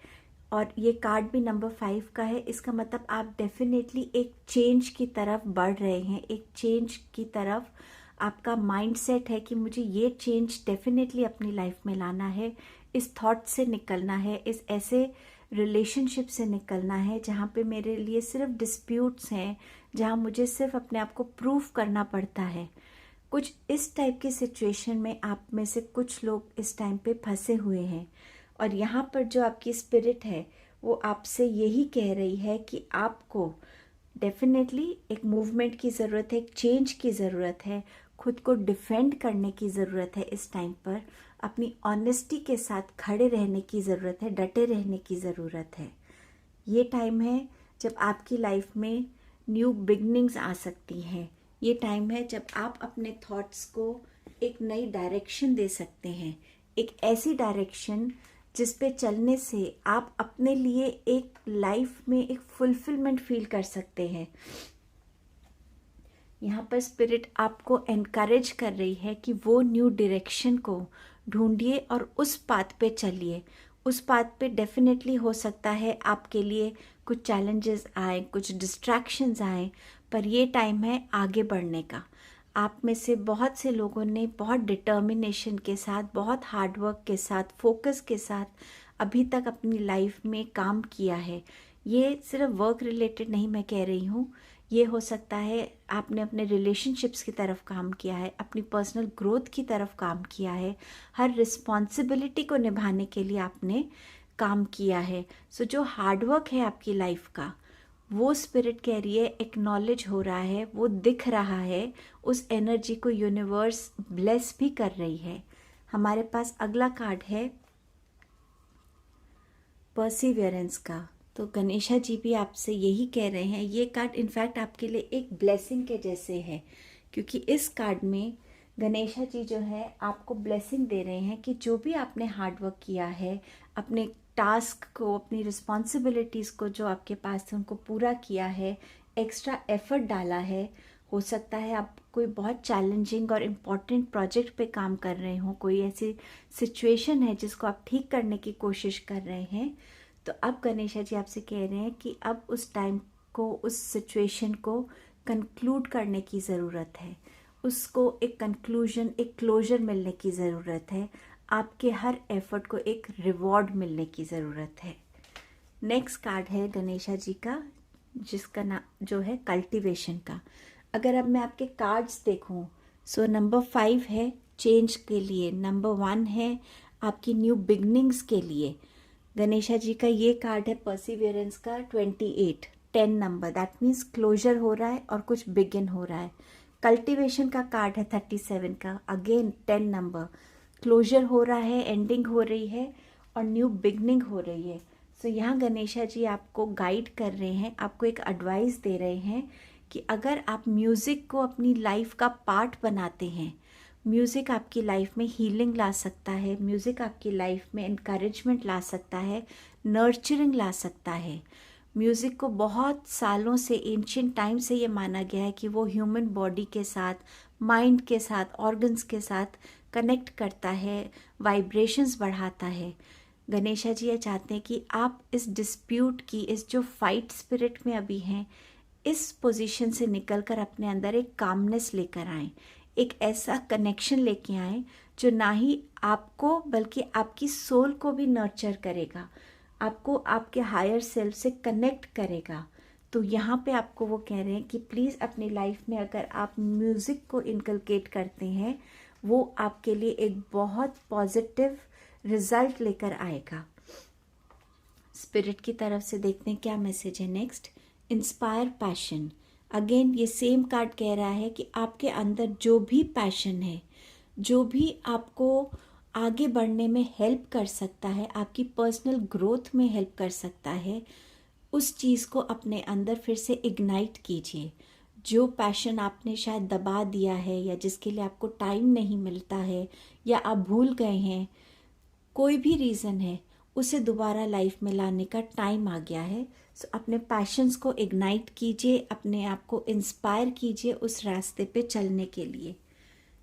और ये कार्ड भी नंबर 5 का है। इसका मतलब आप डेफिनेटली एक चेंज की तरफ बढ़ रहे हैं, एक चेंज की तरफ आपका माइंडसेट है कि मुझे ये चेंज डेफिनेटली अपनी लाइफ में लाना है, इस थॉट से निकलना है, इस ऐसे रिलेशनशिप से निकलना है जहाँ पे मेरे लिए सिर्फ डिस्प्यूट्स हैं, जहाँ मुझे सिर्फ अपने आप को प्रूव करना पड़ता है। कुछ इस टाइप की सिचुएशन में आप में से कुछ लोग इस टाइम पे फंसे हुए हैं, और यहाँ पर जो आपकी स्पिरिट है वो आपसे यही कह रही है कि आपको डेफिनेटली एक मूवमेंट की ज़रूरत है, एक चेंज की ज़रूरत है, खुद को डिफेंड करने की ज़रूरत है। इस टाइम पर अपनी ऑनेस्टी के साथ खड़े रहने की ज़रूरत है, डटे रहने की ज़रूरत है। ये टाइम है जब आपकी लाइफ में न्यू बिगनिंग्स आ सकती हैं, ये टाइम है जब आप अपने थॉट्स को एक नई डायरेक्शन दे सकते हैं, एक ऐसी डायरेक्शन जिस पे चलने से आप अपने लिए एक लाइफ में एक फुलफिलमेंट फील कर सकते हैं। यहाँ पर स्पिरिट आपको एनकरेज कर रही है कि वो न्यू डायरेक्शन को ढूंढिए और उस पाथ पे चलिए। उस पाथ पे डेफिनेटली हो सकता है आपके लिए कुछ चैलेंजेस आए, कुछ डिस्ट्रैक्शंस आए, पर ये टाइम है आगे बढ़ने का। आप में से बहुत से लोगों ने बहुत डिटर्मिनेशन के साथ, बहुत हार्डवर्क के साथ, फोकस के साथ अभी तक अपनी लाइफ में काम किया है। ये सिर्फ वर्क रिलेटेड नहीं मैं कह रही हूँ, ये हो सकता है आपने अपने रिलेशनशिप्स की तरफ काम किया है, अपनी पर्सनल ग्रोथ की तरफ काम किया है, हर रिस्पॉन्सिबिलिटी को निभाने के लिए आपने काम किया है। सो जो हार्डवर्क है आपकी लाइफ का, वो स्पिरिट कह रही है एक्नॉलेज हो रहा है, वो दिख रहा है, उस एनर्जी को यूनिवर्स ब्लेस भी कर रही है। हमारे पास अगला कार्ड है परसिवियरेंस का। तो गणेशा जी भी आपसे यही कह रहे हैं। ये कार्ड इनफैक्ट आपके लिए एक ब्लेसिंग के जैसे है, क्योंकि इस कार्ड में गणेशा जी जो है आपको ब्लेसिंग दे रहे हैं कि जो भी आपने हार्डवर्क किया है, अपने टास्क को, अपनी रिस्पॉन्सिबिलिटीज़ को जो आपके पास थे उनको पूरा किया है, एक्स्ट्रा एफर्ट डाला है। हो सकता है आप कोई बहुत चैलेंजिंग और इम्पॉर्टेंट प्रोजेक्ट पे काम कर रहे हो, कोई ऐसी सिचुएशन है जिसको आप ठीक करने की कोशिश कर रहे हैं। तो अब गणेशा जी आपसे कह रहे हैं कि अब उस टाइम को, उस सिचुएशन को कंक्लूड करने की ज़रूरत है, उसको एक कंक्लूजन, एक क्लोजर मिलने की ज़रूरत है, आपके हर एफर्ट को एक रिवॉर्ड मिलने की ज़रूरत है। नेक्स्ट कार्ड है गणेशा जी का, जिसका नाम जो है कल्टीवेशन का। अगर अब मैं आपके कार्ड्स देखूं, सो नंबर 5 है चेंज के लिए, नंबर 1 है आपकी न्यू बिगनिंग्स के लिए। गणेशा जी का ये कार्ड है परसिवियरेंस का 28, 10 नंबर, दैट मीन्स क्लोजर हो रहा है और कुछ बिगिन हो रहा है। कल्टीवेशन का कार्ड है 37 का, अगेन 10 नंबर, क्लोजर हो रहा है, एंडिंग हो रही है और न्यू बिगनिंग हो रही है। सो यहाँ गणेशा जी आपको गाइड कर रहे हैं, आपको एक एडवाइस दे रहे हैं कि अगर आप म्यूज़िक को अपनी लाइफ का पार्ट बनाते हैं, म्यूज़िक आपकी लाइफ में हीलिंग ला सकता है, म्यूज़िक आपकी लाइफ में इनकरेजमेंट ला सकता है, नर्चरिंग ला सकता है। म्यूज़िक को बहुत सालों से, एंशिएंट टाइम से ये माना गया है कि वो ह्यूमन बॉडी के साथ, माइंड के साथ, ऑर्गन्स के साथ कनेक्ट करता है, वाइब्रेशंस बढ़ाता है। गणेशा जी ये चाहते हैं कि आप इस डिस्प्यूट की, इस जो फाइट स्पिरिट में अभी हैं, इस पोजीशन से निकलकर अपने अंदर एक कामनेस लेकर आएं, एक ऐसा कनेक्शन लेके आएं जो ना ही आपको बल्कि आपकी सोल को भी नर्चर करेगा, आपको आपके हायर सेल्फ से कनेक्ट करेगा। तो यहाँ पे आपको वो कह रहे हैं कि प्लीज़ अपनी लाइफ में अगर आप म्यूज़िक को इनकलकेट करते हैं, वो आपके लिए एक बहुत पॉजिटिव रिजल्ट लेकर आएगा। स्पिरिट की तरफ से देखते हैं क्या मैसेज है नेक्स्ट। इंस्पायर पैशन, अगेन ये सेम कार्ड कह रहा है कि आपके अंदर जो भी पैशन है, जो भी आपको आगे बढ़ने में हेल्प कर सकता है, आपकी पर्सनल ग्रोथ में हेल्प कर सकता है, उस चीज़ को अपने अंदर फिर से इग्नाइट कीजिए। जो पैशन आपने शायद दबा दिया है या जिसके लिए आपको टाइम नहीं मिलता है या आप भूल गए हैं, कोई भी रीज़न है, उसे दोबारा लाइफ में लाने का टाइम आ गया है। सो अपने पैशंस को इग्नाइट कीजिए, अपने आप को इंस्पायर कीजिए उस रास्ते पे चलने के लिए।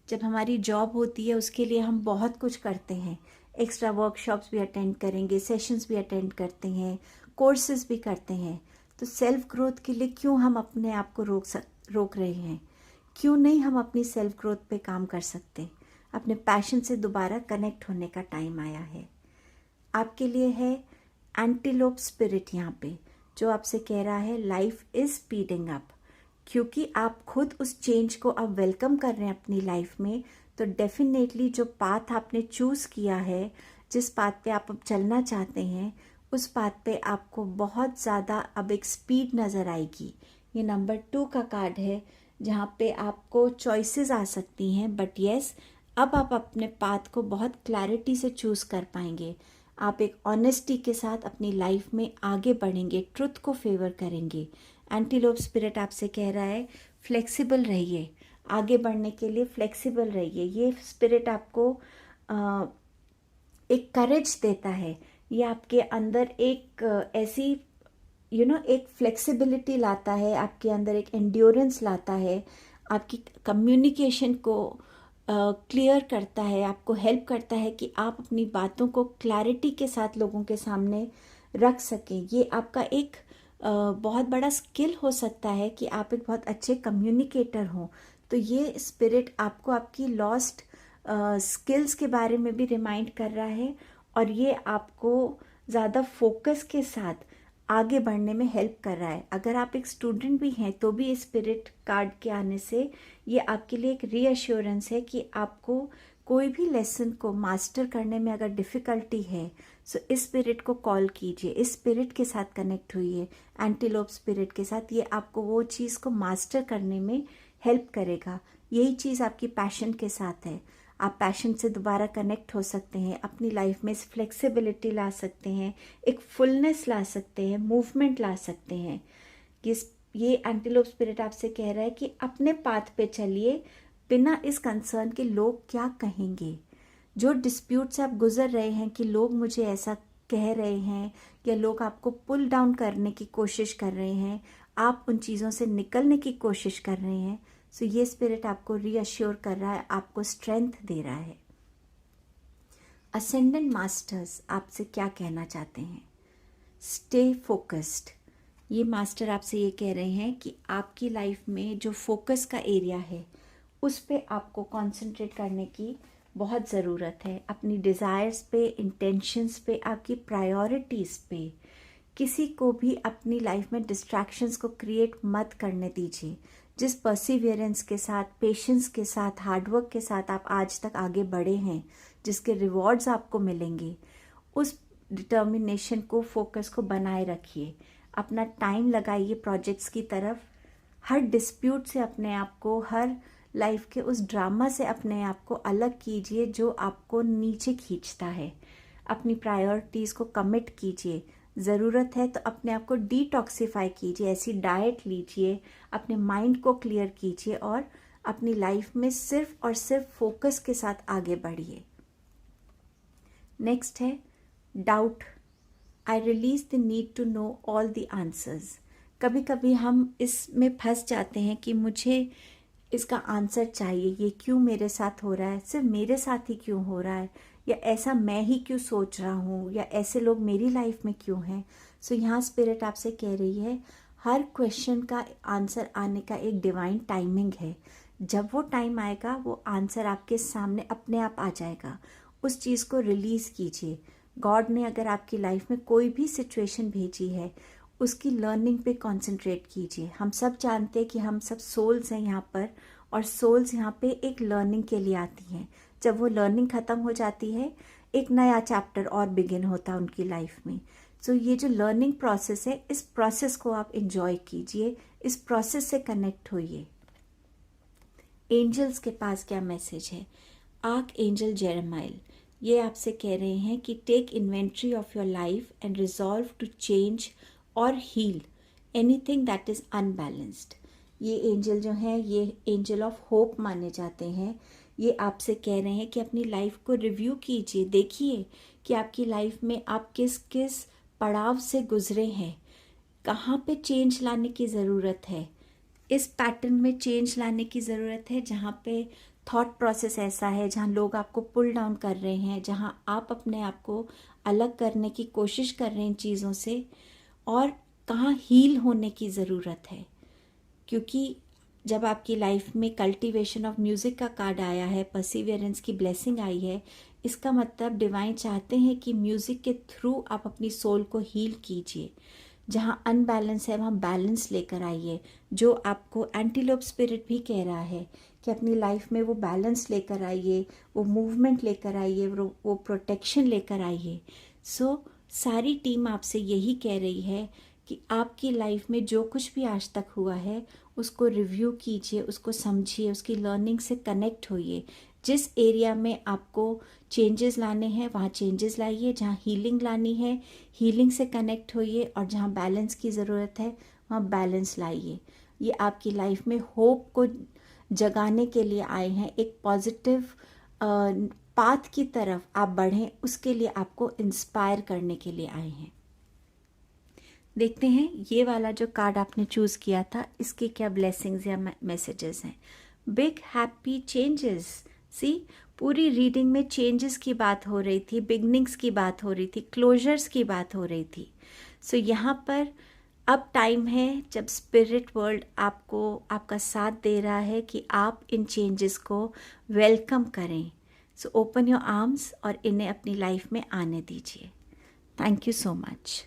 जब हमारी जॉब होती है उसके लिए हम बहुत कुछ करते हैं, एक्स्ट्रा वर्कशॉप्स भी अटेंड करेंगे, सेशंस भी अटेंड करते हैं, कोर्सेज भी करते हैं। तो सेल्फ ग्रोथ के लिए क्यों हम अपने आप को रोक रहे हैं? क्यों नहीं हम अपनी सेल्फ ग्रोथ पे काम कर सकते? अपने पैशन से दोबारा कनेक्ट होने का टाइम आया है। आपके लिए है एंटीलोप स्पिरिट यहाँ पे, जो आपसे कह रहा है लाइफ इज स्पीडिंग अप। क्योंकि आप खुद उस चेंज को अब वेलकम कर रहे हैं अपनी लाइफ में, तो डेफिनेटली जो पाथ आपने चूज़ किया है, जिस पाथ पे आप अब चलना चाहते हैं, उस पाथ पे आपको बहुत ज़्यादा अब एक स्पीड नज़र आएगी। ये नंबर 2 का कार्ड है, जहाँ पे आपको चॉइसेस आ सकती हैं, बट येस अब आप अपने पाथ को बहुत क्लैरिटी से चूज़ कर पाएंगे। आप एक ऑनेस्टी के साथ अपनी लाइफ में आगे बढ़ेंगे, ट्रुथ को फेवर करेंगे। एंटीलोप स्पिरिट आपसे कह रहा है फ्लेक्सिबल रहिए, आगे बढ़ने के लिए फ्लेक्सिबल रहिए। ये स्पिरिट आपको एक करेज देता है, ये आपके अंदर एक ऐसी एक फ्लेक्सिबिलिटी लाता है, आपके अंदर एक एंड्योरेंस लाता है, आपकी कम्युनिकेशन को क्लियर करता है, आपको हेल्प करता है कि आप अपनी बातों को क्लैरिटी के साथ लोगों के सामने रख सकें। ये आपका एक बहुत बड़ा स्किल हो सकता है कि आप एक बहुत अच्छे कम्युनिकेटर हों। तो ये स्पिरिट आपको आपकी लॉस्ट स्किल्स के बारे में भी रिमाइंड कर रहा है, और ये आपको ज़्यादा फोकस के साथ आगे बढ़ने में हेल्प कर रहा है। अगर आप एक स्टूडेंट भी हैं तो भी स्पिरिट कार्ड के आने से ये आपके लिए एक रीअश्योरेंस है कि आपको कोई भी लेसन को मास्टर करने में अगर डिफ़िकल्टी है, सो इस स्पिरिट को कॉल कीजिए, इस स्पिरिट के साथ कनेक्ट हुइए, एंटीलोप स्पिरिट के साथ। ये आपको वो चीज़ को मास्टर करने में हेल्प करेगा। यही चीज़ आपकी पैशन के साथ है। आप पैशन से दोबारा कनेक्ट हो सकते हैं, अपनी लाइफ में फ्लेक्सिबिलिटी ला सकते हैं, एक फुलनेस ला सकते हैं, मूवमेंट ला सकते हैं। कि ये एंटीलोप स्पिरिट आपसे कह रहा है कि अपने पाथ पे चलिए, बिना इस कंसर्न के लोग क्या कहेंगे। जो डिस्प्यूट से आप गुजर रहे हैं कि लोग मुझे ऐसा कह रहे हैं, या लोग आपको पुल डाउन करने की कोशिश कर रहे हैं, आप उन चीज़ों से निकलने की कोशिश कर रहे हैं, सो ये स्पिरिट आपको रीअश्योर कर रहा है, आपको स्ट्रेंथ दे रहा है। असेंडेंट मास्टर्स आपसे क्या कहना चाहते हैं? Stay focused. ये मास्टर आपसे ये कह रहे हैं कि आपकी लाइफ में जो फोकस का एरिया है उस पे आपको कंसंट्रेट करने की बहुत ज़रूरत है। अपनी डिज़ायर्स पे, इंटेंशंस पे, आपकी प्रायोरिटीज़ पे। किसी को भी अपनी लाइफ में डिस्ट्रैक्शंस को क्रिएट मत करने दीजिए। जिस परसिवियरेंस के साथ, पेशेंस के साथ, हार्डवर्क के साथ आप आज तक आगे बढ़े हैं, जिसके रिवॉर्ड्स आपको मिलेंगे, उस डिटर्मिनेशन को, फोकस को बनाए रखिए। अपना टाइम लगाइए प्रोजेक्ट्स की तरफ। हर डिस्प्यूट से अपने आप को, हर लाइफ के उस ड्रामा से अपने आप को अलग कीजिए जो आपको नीचे खींचता है। अपनी प्रायोरिटीज़ को कमिट कीजिए। ज़रूरत है तो अपने आप को डिटॉक्सिफाई कीजिए, ऐसी डाइट लीजिए, अपने माइंड को क्लियर कीजिए और अपनी लाइफ में सिर्फ और सिर्फ फोकस के साथ आगे बढ़िए। नेक्स्ट है doubt. I release the need to know all the answers. कभी कभी हम इसमें फंस जाते हैं कि मुझे इसका आंसर चाहिए, ये क्यों मेरे साथ हो रहा है, सिर्फ मेरे साथ ही क्यों हो रहा है, या ऐसा मैं ही क्यों सोच रहा हूँ, या ऐसे लोग मेरी लाइफ में क्यों हैं। सो यहाँ स्पिरिट आपसे कह रही है हर क्वेश्चन का आंसर आने का एक डिवाइन टाइमिंग है। जब वो टाइम आएगा वो आंसर आपके सामने अपने आप आ जाएगा। उस चीज़ को रिलीज़ कीजिए। गॉड ने अगर आपकी लाइफ में कोई भी सिचुएशन भेजी है, उसकी लर्निंग पे कंसंट्रेट कीजिए। हम सब जानते हैं कि हम सब सोल्स हैं यहाँ पर, और सोल्स यहाँ पे एक लर्निंग के लिए आती हैं। जब वो लर्निंग ख़त्म हो जाती है, एक नया चैप्टर और बिगिन होता है उनकी लाइफ में। सो ये जो लर्निंग प्रोसेस है, इस प्रोसेस को आप इंजॉय कीजिए, इस प्रोसेस से कनेक्ट होइए। एंजल्स के पास क्या मैसेज है? आर्क एंजल जेरेमाइल ये आपसे कह रहे हैं कि take inventory of your life and resolve to change और heal anything that is unbalanced. ये एंजल जो हैं, ये एंजल ऑफ होप माने जाते हैं। ये आपसे कह रहे हैं कि अपनी लाइफ को रिव्यू कीजिए, देखिए कि आपकी लाइफ में आप किस किस पड़ाव से गुजरे हैं, कहाँ पे चेंज लाने की ज़रूरत है। इस पैटर्न में चेंज लाने की ज़रूरत है जहाँ पे थॉट प्रोसेस ऐसा है, जहाँ लोग आपको पुल डाउन कर रहे हैं, जहाँ आप अपने आप को अलग करने की कोशिश कर रहे हैं इन चीज़ों से, और कहाँ हील होने की ज़रूरत है। क्योंकि जब आपकी लाइफ में कल्टीवेशन ऑफ म्यूज़िक का कार्ड आया है, परसिवियरेंस की ब्लेसिंग आई है, इसका मतलब डिवाइन चाहते हैं कि म्यूज़िक के थ्रू आप अपनी सोल को हील कीजिए। जहाँ अनबैलेंस है वहाँ बैलेंस लेकर आइए। जो आपको एंटीलोप स्पिरिट भी कह रहा है कि अपनी लाइफ में वो बैलेंस लेकर आइए, वो मूवमेंट लेकर आइए, वो प्रोटेक्शन लेकर आइए। सो सारी टीम आपसे यही कह रही है कि आपकी लाइफ में जो कुछ भी आज तक हुआ है उसको रिव्यू कीजिए, उसको समझिए, उसकी लर्निंग से कनेक्ट होइए। जिस एरिया में आपको चेंजेस लाने हैं वहाँ चेंजेस लाइए, जहाँ हीलिंग लानी है हीलिंग से कनेक्ट होइए, और जहाँ बैलेंस की ज़रूरत है वहाँ बैलेंस लाइए। ये आपकी लाइफ में होप को जगाने के लिए आए हैं, एक पॉजिटिव पाथ की तरफ आप बढ़ें उसके लिए आपको इंस्पायर करने के लिए आए हैं। देखते हैं ये वाला जो कार्ड आपने चूज़ किया था इसके क्या ब्लेसिंग्स या मैसेजेस हैं। Big happy changes. सी, पूरी रीडिंग में चेंजेस की बात हो रही थी, बिगनिंग्स की बात हो रही थी, क्लोजर्स की बात हो रही थी। सो यहाँ पर अब टाइम है जब स्पिरिट वर्ल्ड आपको आपका साथ दे रहा है कि आप इन चेंजेस को वेलकम करें। सो ओपन योर आर्म्स और इन्हें अपनी लाइफ में आने दीजिए। Thank you so much.